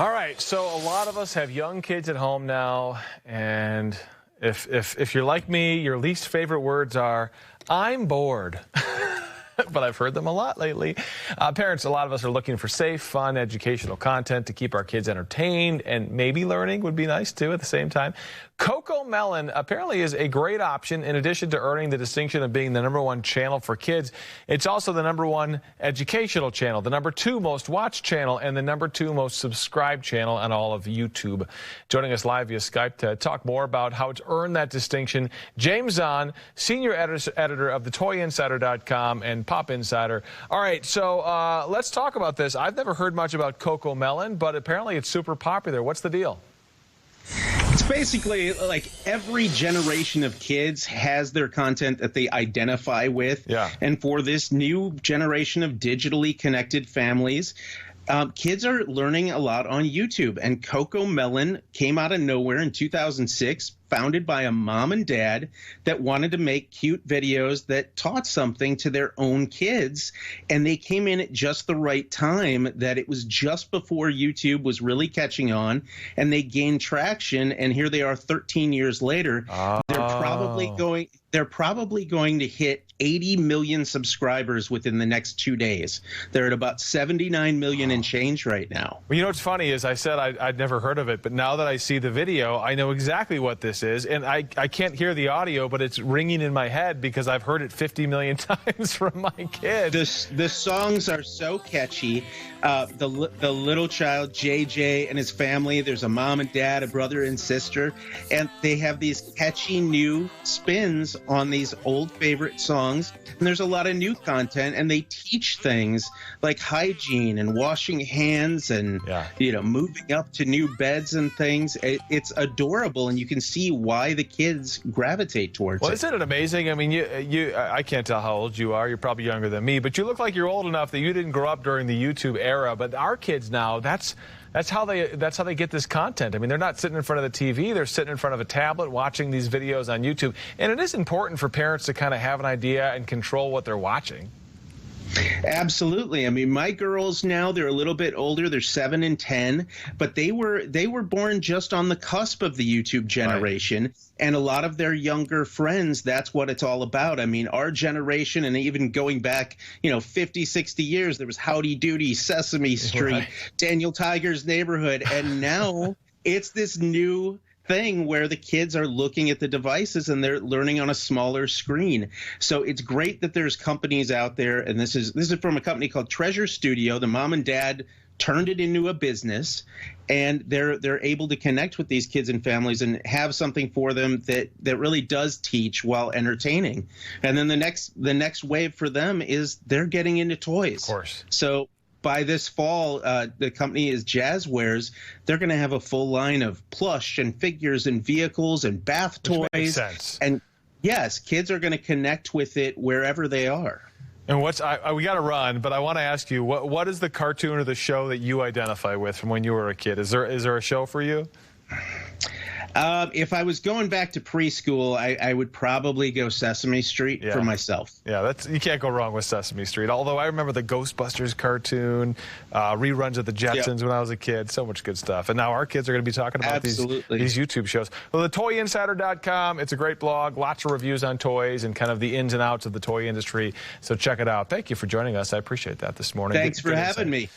All right, so a lot of us have young kids at home now, and if you're like me, your least favorite words are, "I'm bored." But I've heard them a lot lately. Parents, a lot of us are looking for safe, fun, educational content to keep our kids entertained, and maybe learning would be nice, too, at the same time. CoComelon apparently is a great option. In addition to earning the distinction of being the #1 channel for kids, it's also the #1 educational channel, the #2 most watched channel, and the #2 most subscribed channel on all of YouTube. Joining us live via Skype to talk more about how it's earned that distinction, James Zahn, senior editor of thetoyinsider.com and Pop Insider. All right, so let's talk about this. I've never heard much about CoComelon, but apparently it's super popular. What's the deal? It's basically like every generation of kids has their content that they identify with. Yeah. And for this new generation of digitally connected families, kids are learning a lot on YouTube. And CoComelon came out of nowhere in 2006, founded by a mom and dad that wanted to make cute videos that taught something to their own kids. And they came in at just the right time, that it was just before YouTube was really catching on, and they gained traction. And here they are 13 years later. Oh. They're probably going to hit 80 million subscribers within the next 2 days. They're at about 79 million and change right now. Well, you know what's funny is I said I'd never heard of it, but now that I see the video, I know exactly what this is. And I can't hear the audio, but it's ringing in my head because I've heard it 50 million times from my kids. The songs are so catchy. The little child, JJ, and his family, there's a mom and dad, a brother and sister, and they have these catchy new spins on these old favorite songs. And there's a lot of new content, and they teach things like hygiene and washing hands and, moving up to new beds and things. It's adorable, and you can see why the kids gravitate towards it. Well, isn't it amazing? I mean, I can't tell how old you are. You're probably younger than me, but you look like you're old enough that you didn't grow up during the YouTube era. But our kids now, that's how they get this content. I mean, they're not sitting in front of the TV. They're sitting in front of a tablet watching these videos on YouTube. And it is important for parents to kind of have an idea and control what they're watching. Absolutely. I mean, my girls now, they're a little bit older. They're 7 and 10, but they were born just on the cusp of the YouTube generation. Right. And a lot of their younger friends, that's what it's all about. I mean, our generation, and even going back, 50, 60 years, there was Howdy Doody, Sesame Street, right, Daniel Tiger's Neighborhood. And now it's this new thing where the kids are looking at the devices and they're learning on a smaller screen. So it's great that there's companies out there, and this is from a company called Treasure Studio. The mom and dad turned it into a business, and they're able to connect with these kids and families and have something for them that really does teach while entertaining. And then the next wave for them is they're getting into toys. Of course. So by this fall, the company is Jazzwares. They're going to have a full line of plush and figures and vehicles and bath toys. Which makes sense. And yes, kids are going to connect with it wherever they are. And we got to run, but I want to ask you, what is the cartoon or the show that you identify with from when you were a kid? Is there a show for you? If I was going back to preschool, I would probably go Sesame Street for myself. Yeah, you can't go wrong with Sesame Street. Although I remember the Ghostbusters cartoon, reruns of the Jetsons when I was a kid. So much good stuff. And now our kids are going to be talking about these YouTube shows. Well, thetoyinsider.com, it's a great blog. Lots of reviews on toys and kind of the ins and outs of the toy industry. So check it out. Thank you for joining us. I appreciate that this morning. Thanks for having me. All right.